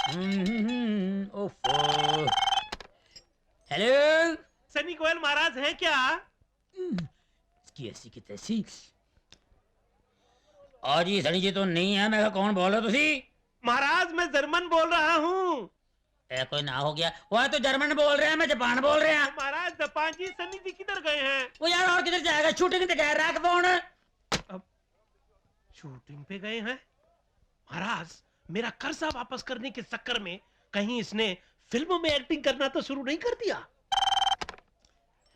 ओफो। हेलो, सनी गोयल महाराज हैं क्या? इसकी ऐसी की तैसी। और जी सनी जी तो नहीं है। मैं कहा, कौन बोल रहे हो तुसी? महाराज मैं जर्मन बोल रहा हूँ। कोई ना हो गया। वो तो जर्मन बोल रहे हैं, मैं जापान बोल रहे हैं। महाराज जापान जी सनी जी किधर गए हैं? वो यार और किधर जाएगा, शूटिंग तो कह रहा है फोन। अब शूटिंग पे गए हैं। महाराज मेरा कर्जा वापस करने के चक्कर में कहीं इसने फिल्मों में एक्टिंग करना तो शुरू नहीं कर दिया?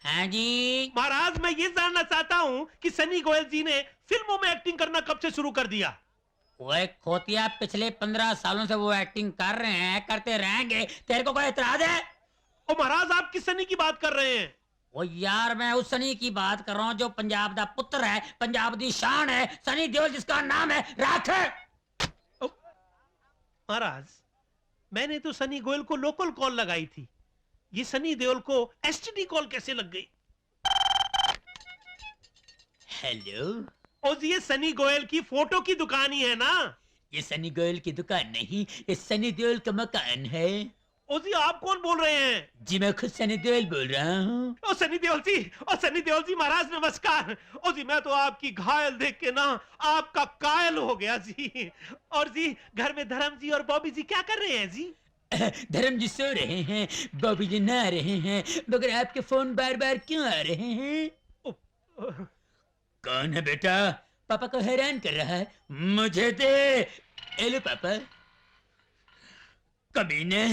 हाँ जी महाराज मैं ये जानना चाहता हूँ कि सनी गोयल जी ने फिल्मों में एक्टिंग करना कब से शुरू कर दिया? वो एक खोतिया, पिछले 15 सालों से वो एक्टिंग कर रहे हैं, करते रहेंगे। तेरे को कोई एतराज है? ओ महाराज आप किस सनी की बात कर रहे हैं? वो यार मैं उस सनी की बात कर रहा हूँ जो पंजाब दा पुत्र है, पंजाब दी शान है, सनी देओल, जिसका नाम है राख। महाराज मैंने तो सनी गोयल को लोकल कॉल लगाई थी, ये सनी देओल को एसटीडी कॉल कैसे लग गई? हेलो, ओ जी ये सनी गोयल की फोटो की दुकान ही है ना? ये सनी गोयल की दुकान नहीं, ये सनी देओल का मकान है। ओ जी आप कौन बोल रहे हैं? जी मैं खुद सनी देओल बोल रहा हूँ। ओ सनी देओल जी, ओ सनी देओल जी महाराज नमस्कार। ओ जी मैं तो आपकी घायल देख के ना आपका कायल हो गया जी। और जी घर में धर्म जी और बॉबी जी क्या कर रहे हैं जी? धर्म जी सो रहे हैं, बॉबी जी नहा रहे हैं, मगर आपके फोन बार बार क्यों आ रहे हैं? कौन है बेटा? पापा को हैरान कर रहा है। मुझे दे। एलो पापा। कमीने,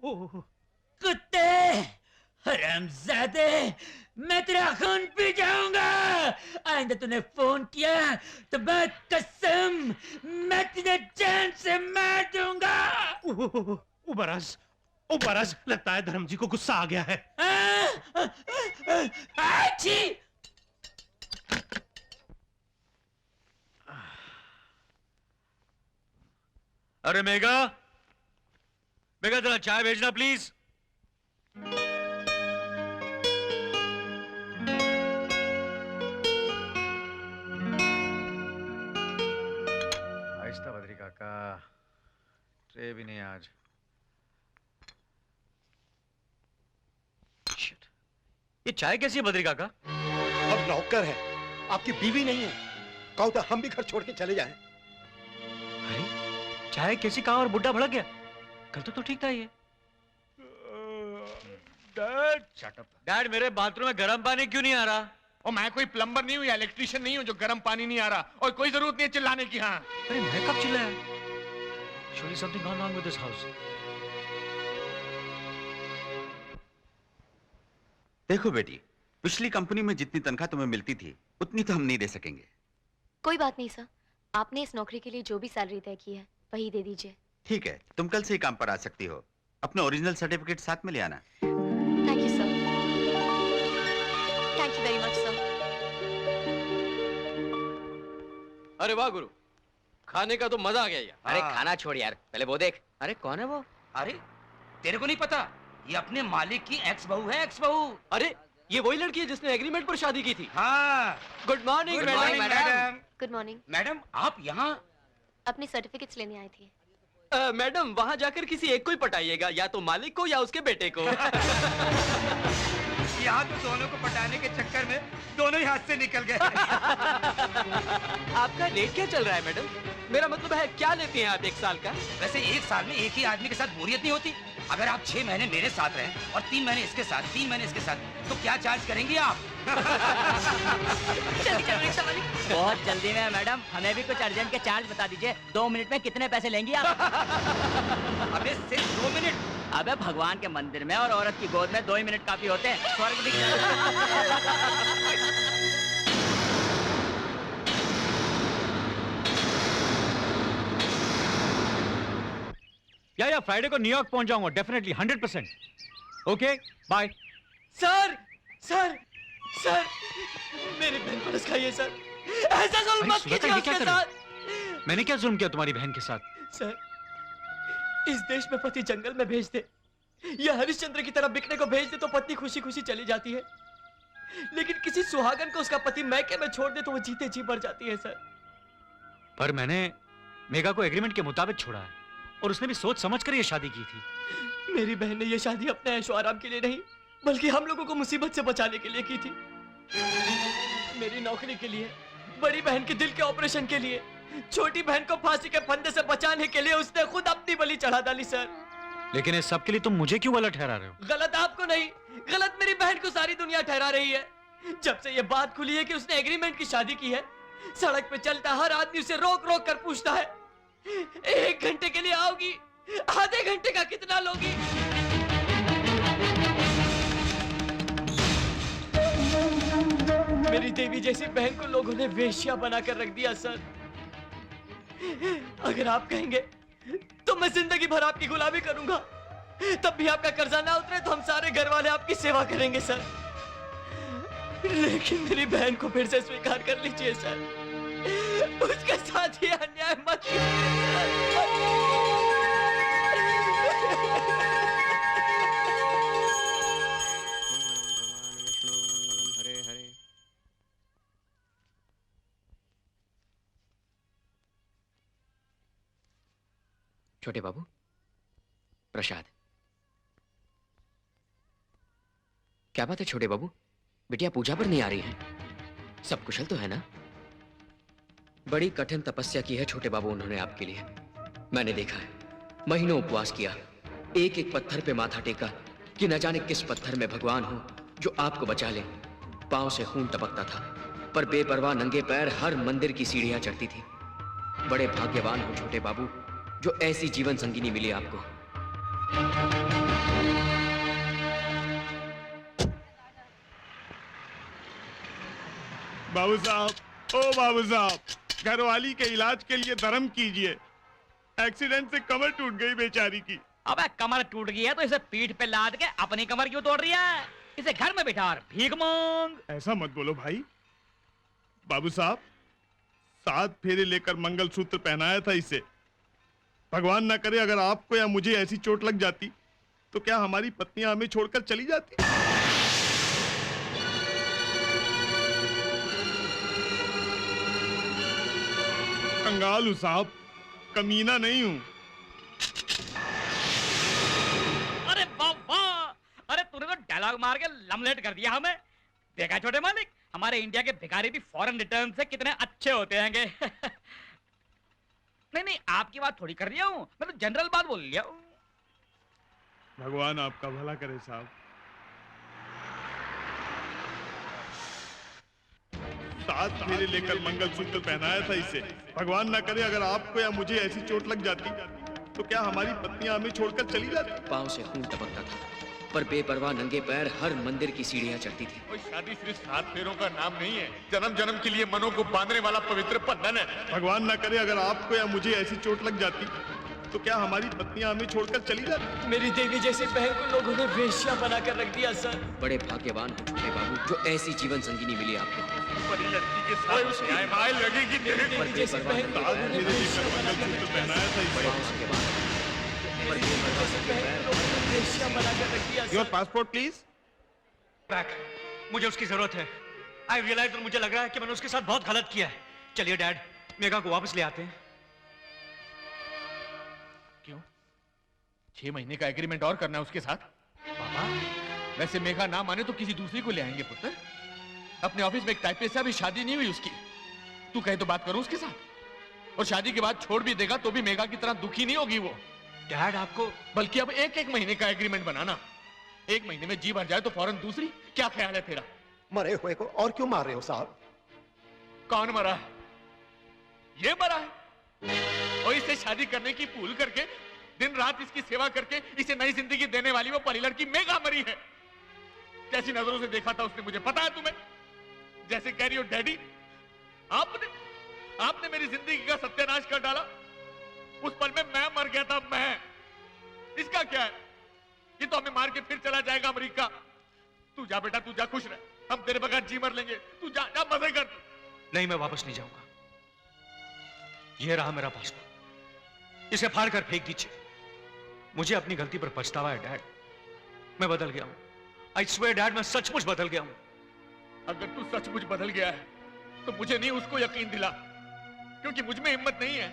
कुत्ते, हरामजादे, मैं तेरा खून पी जाऊंगा। आइंदा तूने फोन किया तो मैं कसम, मैं तुझे जान से मार दूंगा। महाराज लगता है धर्म जी को गुस्सा आ गया है। आची! अरे मेगा, मेगा जरा चाय भेजना प्लीज। आहिस्ता बद्री काका, ट्रे भी नहीं आज। Shit. ये चाय कैसी है बद्री काका? अब नौकर है, आपकी बीवी नहीं है। कहो तो हम भी घर छोड़ के चले जाएं। अरे चाय कैसी, कहा और बुड्ढा भड़क गया? कल तो ठीक था ये। Dad, shut up. डैड मेरे बाथरूम में गर्म पानी क्यों नहीं आ रहा? और मैं कोई प्लम्बर नहीं हूँ या इलेक्ट्रिशियन नहीं हूँ जो गर्म पानी नहीं आ रहा। और कोई जरूरत नहीं है चिल्लाने की। हाँ अरे मैं कब चिल्लाया? Surely something gone wrong with this house. देखो बेटी, पिछली कंपनी में जितनी तनख्वाह तुम्हें मिलती थी उतनी तो हम नहीं दे सकेंगे। कोई बात नहीं सर, आपने इस नौकरी के लिए जो भी सैलरी तय की है वही दे दीजिए। ठीक है, तुम कल से ही काम पर आ सकती हो। अपने ओरिजिनल सर्टिफिकेट साथ में ले आना। Thank you sir. Thank you very much sir. अरे वाह गुरु, खाने का तो मजा आ गया यार। अरे खाना छोड़ यार, पहले वो देख। अरे कौन है वो? अरे तेरे को नहीं पता, ये अपने मालिक की एक्स बहू है, एक्स बहू। अरे ये वही लड़की है जिसने एग्रीमेंट पर शादी की थी। हाँ। Good morning Good morning, madam. Good morning. Madam आप यहाँ? अपनी सर्टिफिकेट्स लेने आई थी। मैडम वहाँ जाकर किसी एक को ही पटाइएगा, या तो मालिक को या उसके बेटे को। यहाँ तो दोनों को पटाने के चक्कर में दोनों ही हाथ से निकल गए। आपका रेट क्या चल रहा है मैडम? मेरा मतलब है क्या लेते हैं आप एक साल का? वैसे एक साल में एक ही आदमी के साथ बोरियत नहीं होती। अगर आप 6 महीने मेरे साथ रहें और 3 महीने इसके साथ, 3 महीने इसके साथ, तो क्या चार्ज करेंगी आप? जल्दी चलो रिक्शा वाली। बहुत जल्दी में मैडम, हमें भी कुछ अर्जेंट के चार्ज बता दीजिए। 2 मिनट में कितने पैसे लेंगी आप? अबे सिर्फ 2 मिनट। अबे भगवान के मंदिर में और औरत की गोद में 2 ही मिनट काफी होते हैं। स्वर्ग दिख या फ्राइडे को न्यूयॉर्क पहुंच जाऊंगा definitely 100%। Okay bye. Sir sir sir, मेरी बहन को रखाइए सर, ऐसा जुल्म मत कीजिए उसके साथ। मैंने क्या जुल्म किया तुम्हारी बहन के साथ? सर इस देश में पति जंगल में भेज दे या हरिश्चंद्र की तरह बिकने को भेज दे तो पत्नी खुशी खुशी चली जाती है, लेकिन किसी सुहागन को उसका पति मैके में छोड़ दे तो वो जीते जी मर जाती है सर। पर मैंने मेगा को एग्रीमेंट के मुताबिक छोड़ा है और उसने भी सोच समझ कर ये शादी की थी। मेरी बहन ने ये शादी अपने ऐशो आराम के लिए नहीं, बल्कि हम लोगों को मुसीबत से बचाने के लिए की थी। मेरी नौकरी के लिए, बड़ी बहन के दिल के ऑपरेशन के लिए, छोटी बहन को फांसी के फंदे से बचाने के लिए उसने खुद अपनी बलि चढ़ा डाली सर। लेकिन इस सब के लिए तुम मुझे क्यों गलत ठहरा रहे हो? गलत आपको नहीं, गलत मेरी बहन को सारी दुनिया ठहरा रही है। जब से ये बात खुली है कि उसने एग्रीमेंट की शादी की है, सड़क पे चलता हर आदमी उसे रोक रोक कर पूछता है, 1 घंटे के लिए आओगी? आधे घंटे का कितना लोगी? मेरी देवी जैसी बहन को लोगों ने वेश्या बनाकर रख दिया सर। अगर आप कहेंगे तो मैं जिंदगी भर आपकी गुलामी करूंगा, तब भी आपका कर्जा ना उतरे तो हम सारे घर वाले आपकी सेवा करेंगे सर। लेकिन मेरी बहन को फिर से स्वीकार कर लीजिए सर। उसके साथ ही अन्याय मत कीजिए। छोटे बाबू, प्रसाद। क्या बात है छोटे बाबू, बिटिया पूजा पर नहीं आ रही है? सब कुशल तो है ना? बड़ी कठिन तपस्या की है छोटे बाबू उन्होंने आपके लिए। मैंने देखा है, महीनों उपवास किया, एक एक पत्थर पे माथा टेका कि न जाने किस पत्थर में भगवान हो जो आपको बचा ले। पांव से खून टपकता था, पर बेपरवाह नंगे पैर हर मंदिर की सीढ़ियां चढ़ती थी। बड़े भाग्यवान हो छोटे बाबू, जो ऐसी जीवन संगिनी मिली आपको। बाबू साहब, ओ बाबू साहब, घरवाली के इलाज के लिए धर्म कीजिए। एक्सीडेंट से कमर टूट गई बेचारी की। अबे कमर टूट गई है तो इसे पीठ पे लाद के अपनी कमर क्यों तोड़ रही है? इसे घर में बिठा और भीख मांग। ऐसा मत बोलो भाई। बाबू साहब, 7 फेरे लेकर मंगलसूत्र पहनाया था इसे। भगवान ना करे अगर आपको या मुझे ऐसी चोट लग जाती तो क्या हमारी पत्नियां हमें छोड़कर चली जाती? कंगाल हूं साहब, कमीना नहीं हूं। अरे वाह, अरे तूने तो डायलॉग मार के लमलेट कर दिया हमें। देखा छोटे मालिक, हमारे इंडिया के भिखारी भी फॉरेन रिटर्न से कितने अच्छे होते हैंगे। नहीं, आपकी बात थोड़ी कर रहा हूँ, मैं तो जनरल बात बोल लिया हूँ। भगवान आपका भला करे साहब। 7 फेरे लेकर मंगलसूत्र पहनाया था इसे। भगवान ना करे अगर आपको या मुझे ऐसी चोट लग जाती तो क्या हमारी पत्नियां हमें छोड़कर चली जाती? पांव से खून टपकता था, पर बेपरवाह नंगे पैर हर मंदिर की सीढ़ियां चढ़ती थी। कोई शादी सिर्फ 7 फेरों का नाम नहीं है, जन्म जन्म के लिए मनों को बांधने वाला पवित्र बंधन है। भगवान ना करे अगर आपको या मुझे ऐसी चोट लग जाती तो क्या हमारी पत्नियां हमें छोड़कर चली जाती? मेरी देवी जैसी बहन को लोगों ने वेश्या बनाकर रख दिया सर। बड़े भाग्यवान हो छोटे बाबू, जो ऐसी जीवन संगिनी मिली आपको। बड़ी लड़की के साथ न्याय माय लगेगी तेरे को। जैसी बहन को लोगों ने वेश्या मंगलसूत्र पहनाया था बड़े इसे। भाग्यवान, पर बेपरवाह नंगे पैर वेश्या बनाकर रख दिया your sir. Passport please. Back, मुझे उसकी जरूरत है। आई रियलाइज, और मुझे लग रहा है कि मैंने उसके साथ बहुत गलत किया है। चलिए डैड, मेघा को वापस ले आते हैं। क्यों? 6 महीने का एग्रीमेंट और करना है उसके साथ? पापा, वैसे मेघा ना माने तो किसी दूसरी को ले आएंगे पुत्र। अपने ऑफिस में एक टाइपिस्ट से अभी शादी नहीं हुई उसकी। तू कहे तो बात करूं उसके साथ, और शादी के बाद छोड़ भी देगा तो भी मेघा की तरह दुखी नहीं होगी वो। डैड आपको, बल्कि अब 1-1 महीने का एग्रीमेंट बनाना। 1 महीने में जी भर जाए तो फौरन दूसरी। क्या ख्याल है तेरा? मरे हुए को और क्यों मार रहे हो साहब? कौन मरा है? ये मरा है, और इससे शादी करने की भूल करके दिन रात इसकी सेवा करके इसे नई जिंदगी देने वाली वो परी लड़की मेघा मरी है। कैसी नजरों से देखा था उसने मुझे, पता है तुम्हें? जैसे कह रही हो डैडी, आपने मेरी जिंदगी का सत्यानाश कर डाला। उस पल में मैं मर गया था, मैं। इसका क्या है? ये तो हमें मार के फिर चला जाएगा अमेरिका। तू जा बेटा, तू जा, खुश रह, हम तेरे बगैर जी मर लेंगे। तू जा, जा मजे कर। नहीं, मैं वापस नहीं जाऊंगा। ये रहा मेरा पासपोर्ट, इसे फाड़ कर फेंक दीजिए। मुझे अपनी गलती पर पछतावा है डैड। मैं बदल गया हूं। आई स्वेयर डैड, मैं सचमुच बदल गया हूं। अगर तू सचमुच बदल गया है तो मुझे नहीं उसको यकीन दिला, क्योंकि मुझ में हिम्मत नहीं है।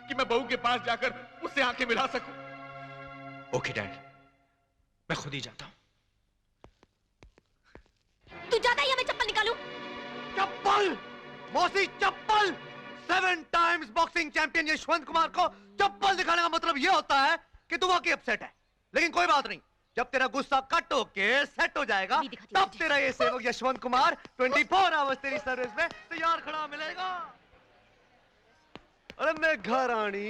कि मैं बहू के पास जाकर उससे आंखें मिला सकूं। ओके डैड, मैं खुद ही जाता हूं। तू जाता है या मैं चप्पल निकालूं? चप्पल! मौसी चप्पल! 7 times boxing champion Yashwant Kumar को चप्पल दिखाने का मतलब यह होता है कि तू वाकई अपसेट है। लेकिन कोई बात नहीं, जब तेरा गुस्सा कट होके सेट हो जाएगा तब तेरा ये सेवक यशवंत कुमार 24 आवर्स तेरी सर्विस में तैयार खड़ा मिलेगा। अरे मैं घर आनी